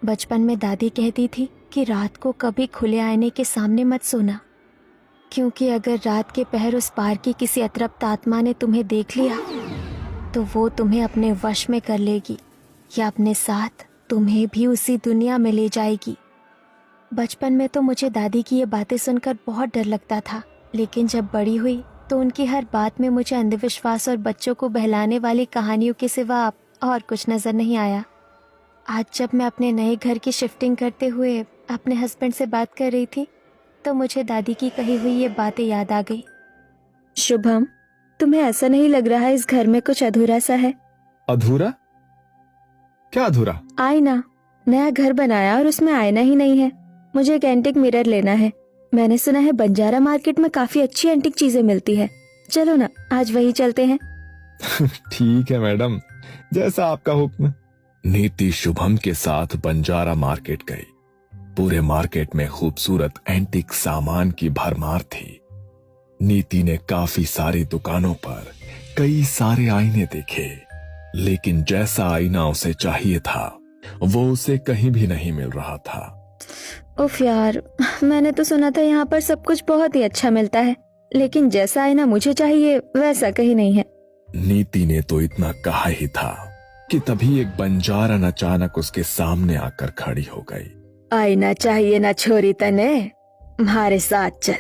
बचपन में दादी कहती थी कि रात को कभी खुले आईने के सामने मत सोना, क्योंकि अगर रात के पहर उस पार की किसी अतृप्त आत्मा ने तुम्हें देख लिया तो वो तुम्हें अपने वश में कर लेगी या अपने साथ तुम्हें भी उसी दुनिया में ले जाएगी। बचपन में तो मुझे दादी की ये बातें सुनकर बहुत डर लगता था, लेकिन जब बड़ी हुई तो उनकी हर बात में मुझे अंधविश्वास और बच्चों को बहलाने वाली कहानियों के सिवा और कुछ नजर नहीं आया। आज जब मैं अपने नए घर की शिफ्टिंग करते हुए अपने हस्बैंड से बात कर रही थी तो मुझे दादी की कही हुई ये बातें याद आ गई। शुभम, तुम्हें ऐसा नहीं लग रहा है इस घर में कुछ अधूरा सा है? अधूरा? क्या अधूरा? आईना। नया घर बनाया और उसमें आईना ही नहीं है। मुझे एक एंटिक मिरर लेना है। मैंने सुना है बंजारा मार्केट में काफी अच्छी एंटिक चीजें मिलती है। चलो ना, आज वही चलते हैं। ठीक है मैडम, जैसा आपका हुक्म। नीति शुभम के साथ बंजारा मार्केट गई। पूरे मार्केट में खूबसूरत एंटिक सामान की भरमार थी। नीति ने काफी सारी दुकानों पर कई सारे आईने देखे, लेकिन जैसा आईना उसे चाहिए था वो उसे कहीं भी नहीं मिल रहा था। उफ यार, मैंने तो सुना था यहाँ पर सब कुछ बहुत ही अच्छा मिलता है, लेकिन जैसा आईना मुझे चाहिए वैसा कहीं नहीं है। नीति ने तो इतना कहा ही था कि तभी एक बंजारन अचानक उसके सामने आकर खड़ी हो गई। आईना चाहिए ना छोरी तने? हमारे साथ चल,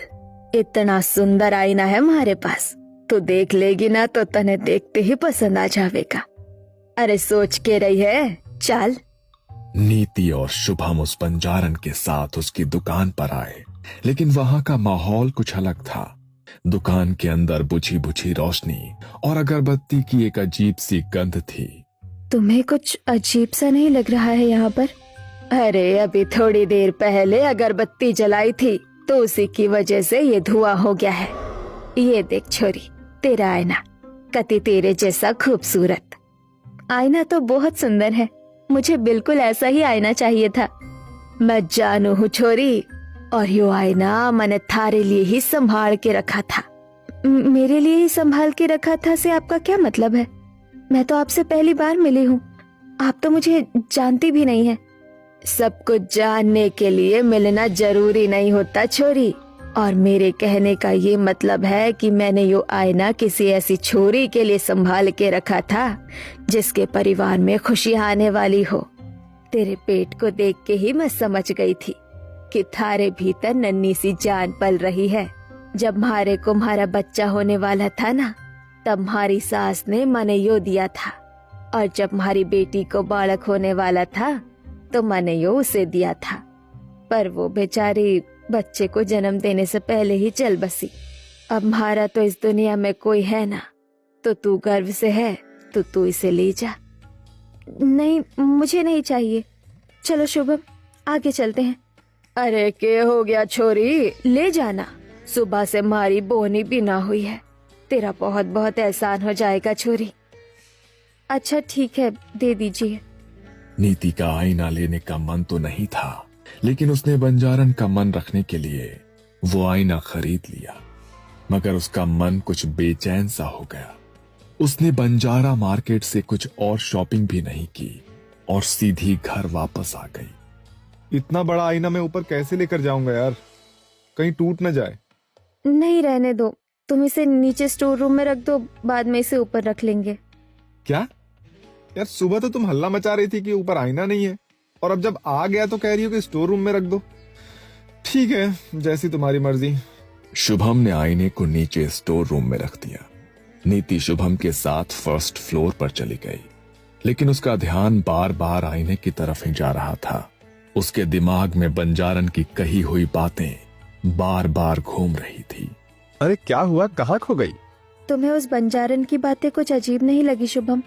इतना सुंदर आईना है हमारे पास। तू देख लेगी ना तो तने देखते ही पसंद आ जाएगा। अरे सोच के रही है, चल। नीति और शुभम उस बंजारन के साथ उसकी दुकान पर आए, लेकिन वहां का माहौल कुछ अलग था। दुकान के अंदर बुझी बुझी रोशनी और अगरबत्ती की एक अजीब सी गंध थी। तुम्हें कुछ अजीब सा नहीं लग रहा है यहाँ पर? अरे अभी थोड़ी देर पहले अगरबत्ती जलाई थी तो उसी की वजह से ये धुआं हो गया है। ये देख छोरी, तेरा आईना कति तेरे जैसा खूबसूरत। आईना तो बहुत सुंदर है, मुझे बिल्कुल ऐसा ही आईना चाहिए था। मैं जानू हूँ छोरी, और यो आईना मैंने थारे लिए ही संभाल के रखा था। मेरे लिए ही संभाल के रखा था से आपका क्या मतलब है? मैं तो आपसे पहली बार मिली हूँ, आप तो मुझे जानती भी नहीं है। सब कुछ जानने के लिए मिलना जरूरी नहीं होता छोरी, और मेरे कहने का ये मतलब है कि मैंने यो आईना किसी ऐसी छोरी के लिए संभाल के रखा था जिसके परिवार में खुशी आने वाली हो। तेरे पेट को देख के ही मैं समझ गई थी कि थारे भीतर नन्ही सी जान पल रही है। जब म्हारे को म्हारा बच्चा होने वाला था ना, तब म्हारी सास ने मने यो दिया था, और जब म्हारी बेटी को बालक होने वाला था तो मैंने यो उसे दिया था। पर वो बेचारी बच्चे को जन्म देने से पहले ही चल बसी। अब म्हारा तो इस दुनिया में कोई है ना, तो तू गर्व से है तो तू इसे ले जा। नहीं, मुझे नहीं चाहिए। चलो शुभम, आगे चलते हैं। अरे के हो गया छोरी, ले जाना। सुबह से हमारी बोनी भी ना हुई है, तेरा बहुत बहुत एहसान हो जाएगा छोरी। अच्छा ठीक है, दे दीजिए। नीति का आईना लेने का मन तो नहीं था, लेकिन उसने बंजारन का मन रखने के लिए वो आईना खरीद लिया। मगर उसका मन कुछ बेचैन सा हो गया। उसने बंजारा मार्केट से कुछ और शॉपिंग भी नहीं की और सीधी घर वापस आ गई। इतना बड़ा आईना मैं ऊपर कैसे लेकर जाऊंगा यार, कहीं टूट न जाए। नहीं, रहने दो, तुम इसे नीचे स्टोर रूम में रख दो, बाद में इसे ऊपर रख लेंगे। क्या यार, सुबह तो तुम हल्ला मचा रही थी कि ऊपर आईना नहीं है, और अब जब आ गया तो कह रही हो कि स्टोर रूम में रख दो। ठीक है, जैसी तुम्हारी मर्जी। शुभम ने आईने को नीचे स्टोर रूम में रख दिया। नीति शुभम के साथ फर्स्ट फ्लोर पर चली गई, लेकिन उसका ध्यान बार बार आईने की तरफ ही जा रहा था। उसके दिमाग में बंजारन की कही हुई बातें बार बार घूम रही थी। अरे क्या हुआ, कहाँ खो गई? तुम्हें उस बंजारन की बातें कुछ अजीब नहीं लगी शुभम?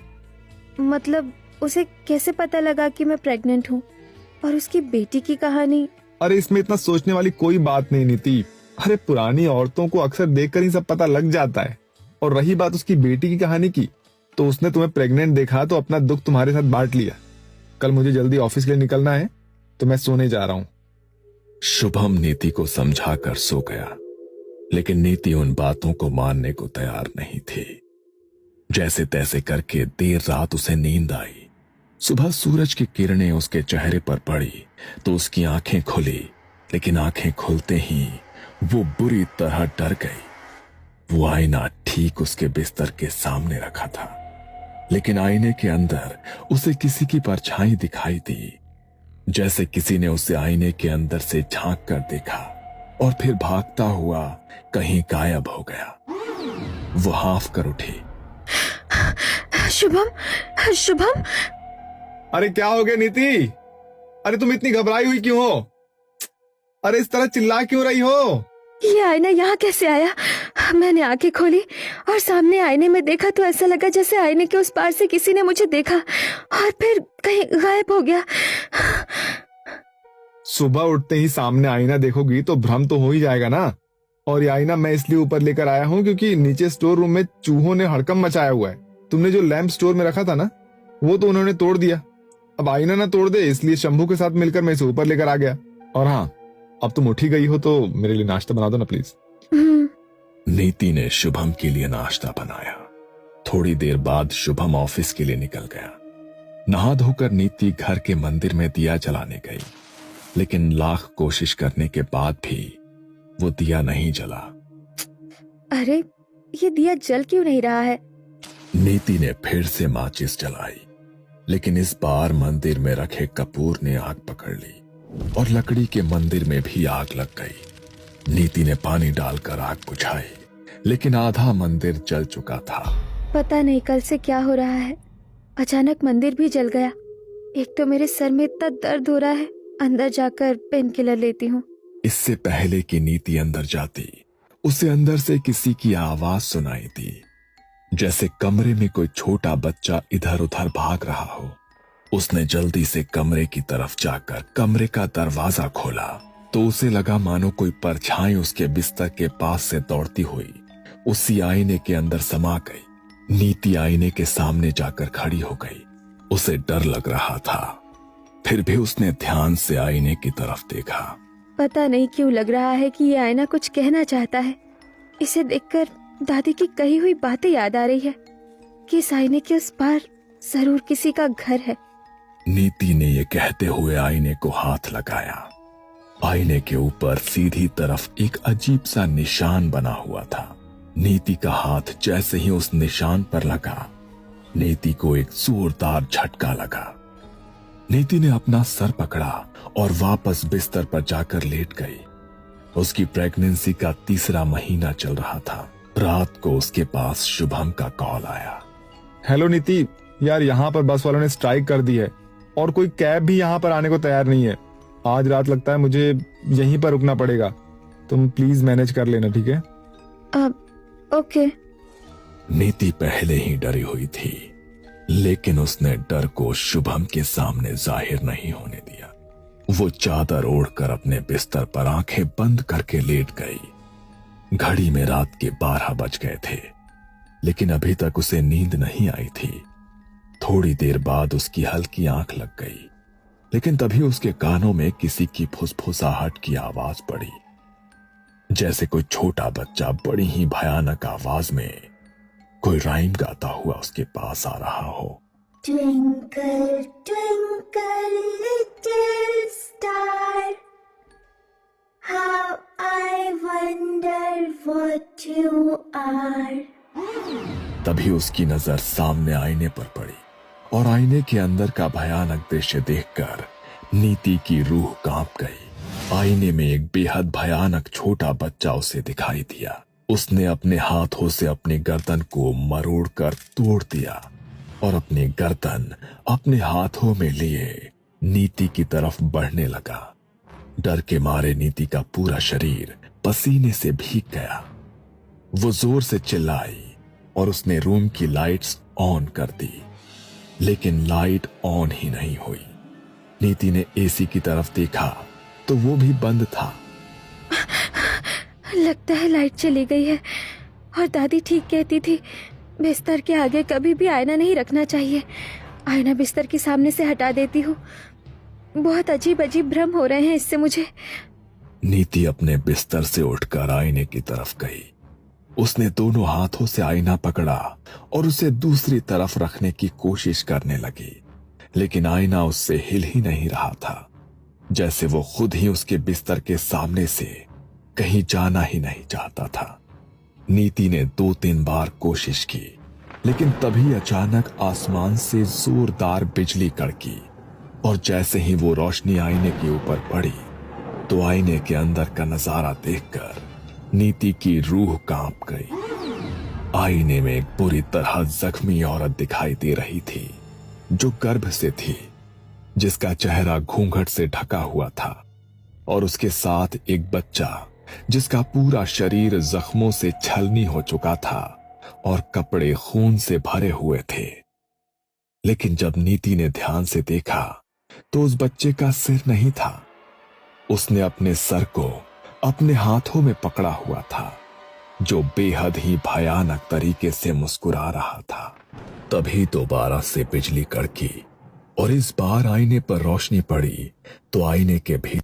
मतलब उसे कैसे पता लगा कि मैं प्रेग्नेंट हूँ? और उसकी बेटी की कहानी? अरे इसमें इतना सोचने वाली कोई बात नहीं नीति। अरे पुरानी औरतों को अक्सर देखकर ही सब पता लग जाता है। और रही बात उसकी बेटी की कहानी की, तो उसने तुम्हें प्रेग्नेंट देखा तो अपना दुख तुम्हारे साथ बांट लिया। कल मुझे जल्दी ऑफिस के लिए निकलना है तो मैं सोने जा रहा हूँ। शुभम नीति को समझाकर सो गया, लेकिन नीति उन बातों को मानने को तैयार नहीं थी। जैसे तैसे करके देर रात उसे नींद आई सुबह सूरज की किरणें उसके चेहरे पर पड़ी तो उसकी आंखें खुली, लेकिन आंखें खुलते ही वो बुरी तरह डर गई। वो आईना ठीक उसके बिस्तर के सामने रखा था, लेकिन आईने के अंदर उसे किसी की परछाई दिखाई दी, जैसे किसी ने उसे आईने के अंदर से झांक कर देखा और फिर भागता हुआ कहीं गायब हो गया। वो हाफ कर उठी। शुभम, शुभम, अरे क्या हो गया नीति? अरे तुम इतनी घबराई हुई क्यों हो? अरे इस तरह चिल्ला क्यों रही हो? ये आईना यहाँ कैसे आया? मैंने आंखें खोली और सामने आईने में देखा तो ऐसा लगा जैसे आईने के उस पार से किसी ने मुझे देखा और फिर कहीं गायब हो गया। सुबह उठते ही सामने आईना देखोगी तो भ्रम तो हो ही जाएगा ना। और ये आईना मैं इसलिए ऊपर लेकर आया हूँ क्योंकि नीचे स्टोर रूम में चूहों ने हड़कंप मचाया हुआ है। तुमने जो लैंप स्टोर में रखा था ना, वो तो उन्होंने तोड़ दिया। अब आईना ना तोड़ दे, इसलिए शंभू के साथ मिलकर मैं इसे ऊपर लेकर आ गया। और हाँ, अब तुम उठी गई हो तो मेरे लिए नाश्ता बना दो ना प्लीज। नीति ने शुभम के लिए नाश्ता बनाया। थोड़ी देर बाद शुभम ऑफिस के लिए निकल गया। नहा धोकर नीति घर के मंदिर में दिया जलाने गई, लेकिन लाख कोशिश करने के बाद भी वो दिया नहीं जला। अरे ये दिया जल क्यों नहीं रहा है? नीति ने फिर से माचिस जलाई, लेकिन इस बार मंदिर में रखे कपूर ने आग पकड़ ली और लकड़ी के मंदिर में भी आग लग गई। नीति ने पानी डालकर आग बुझाई, लेकिन आधा मंदिर जल चुका था। पता नहीं कल से क्या हो रहा है, अचानक मंदिर भी जल गया। एक तो मेरे सर में इतना दर्द हो रहा है, अंदर जाकर पेन किलर लेती हूँ। इससे पहले कि नीति अंदर जाती, उसे अंदर से किसी की आवाज सुनाई दी, जैसे कमरे में कोई छोटा बच्चा इधर उधर भाग रहा हो। उसने जल्दी से कमरे की तरफ जाकर कमरे का दरवाजा खोला तो उसे लगा मानो कोई परछाई उसके बिस्तर के पास से दौड़ती हुई उसी आईने के अंदर समा गई। नीति आईने के सामने जाकर खड़ी हो गई। उसे डर लग रहा था, फिर भी उसने ध्यान से आईने की तरफ देखा। पता नहीं क्यों लग रहा है कि ये आईना कुछ कहना चाहता है। इसे देखकर दादी की कही हुई बातें याद आ रही है कि इस आईने के उस पार जरूर किसी का घर है। नीति ने ये कहते हुए आईने को हाथ लगाया। आईने के ऊपर सीधी तरफ एक अजीब सा निशान बना हुआ था। नीति का हाथ जैसे ही उस निशान पर लगा, नीति को एक जोरदार झटका लगा। नीति ने अपना सर पकड़ा और वापस बिस्तर पर जाकर लेट गई। उसकी प्रेगनेंसी का 3रा महीना चल रहा था। रात को उसके पास शुभम का कॉल आया। हेलो नीति, यार यहाँ पर बस वालों ने स्ट्राइक कर दी है और कोई कैब भी यहाँ पर आने को तैयार नहीं है। आज रात लगता है मुझे यहीं पर रुकना पड़ेगा। तुम प्लीज मैनेज कर लेना, ठीक है? ओके। नीति पहले ही डरी हुई थी, लेकिन उसने डर को शुभम के सामने जाहिर नहीं होने दिया। वो चादर ओढ़कर अपने बिस्तर पर आंखें बंद करके लेट गई। घड़ी में रात के 12 बज गए थे, लेकिन अभी तक उसे नींद नहीं आई थी। थोड़ी देर बाद उसकी हल्की आंख लग गई, लेकिन तभी उसके कानों में किसी की फुसफुसाहट की आवाज पड़ी, जैसे कोई छोटा बच्चा बड़ी ही भयानक आवाज में कोई राइम गाता हुआ उसके पास आ रहा हो। Twinkle, twinkle, little star, how I wonder what you are. तभी उसकी नजर सामने आईने पर पड़ी और आईने के अंदर का भयानक दृश्य देखकर नीति की रूह कांप गई। आईने में एक बेहद भयानक छोटा बच्चा उसे दिखाई दिया। उसने अपने हाथों से अपनी गर्दन को मरोड़कर तोड़ दिया और अपनी गर्दन अपने हाथों में लिए नीति की तरफ बढ़ने लगा। डर के मारे नीति का पूरा शरीर पसीने से भीग गया। वो जोर से चिल्लाई और उसने रूम की लाइट्स ऑन कर दी, लेकिन लाइट ऑन ही नहीं हुई। नीति ने एसी की तरफ देखा तो वो भी बंद था। लगता है लाइट चली गई है। और दादी ठीक कहती थी, बिस्तर के आगे कभी भी आईना नहीं रखना चाहिए। आईना बिस्तर के सामने से हटा देती हूँ। बहुत अजीब अजीब भ्रम हो रहे हैं इससे मुझे। नीति अपने बिस्तर से उठकर आईने की तरफ गई। उसने दोनों हाथों से आईना पकड़ा और उसे दूसरी तरफ रखने की कोशिश करने लगी, लेकिन आईना उससे हिल ही नहीं रहा था, जैसे वो खुद ही उसके बिस्तर के सामने से कहीं जाना ही नहीं चाहता था। नीति ने 2-3 बार कोशिश की, लेकिन तभी अचानक आसमान से जोरदार बिजली कड़की और जैसे ही वो रोशनी आईने के ऊपर पड़ी तो आईने के अंदर का नजारा देखकर नीति की रूह कांप गई। आईने में एक बुरी तरह जख्मी औरत दिखाई दे रही थी जो गर्भ से थी, जिसका चेहरा घूंघट से ढका हुआ था, और उसके साथ एक बच्चा जिसका पूरा शरीर जख्मों से छलनी हो चुका था और कपड़े खून से भरे हुए थे। लेकिन जब नीति ने ध्यान से देखा तो उस बच्चे का सिर नहीं था। उसने अपने सर को अपने हाथों में पकड़ा हुआ था, जो बेहद ही भयानक तरीके से मुस्कुरा रहा था। तभी दोबारा से बिजली कड़की और इस बार आईने पर रोशनी पड़ी तो आईने के भीतर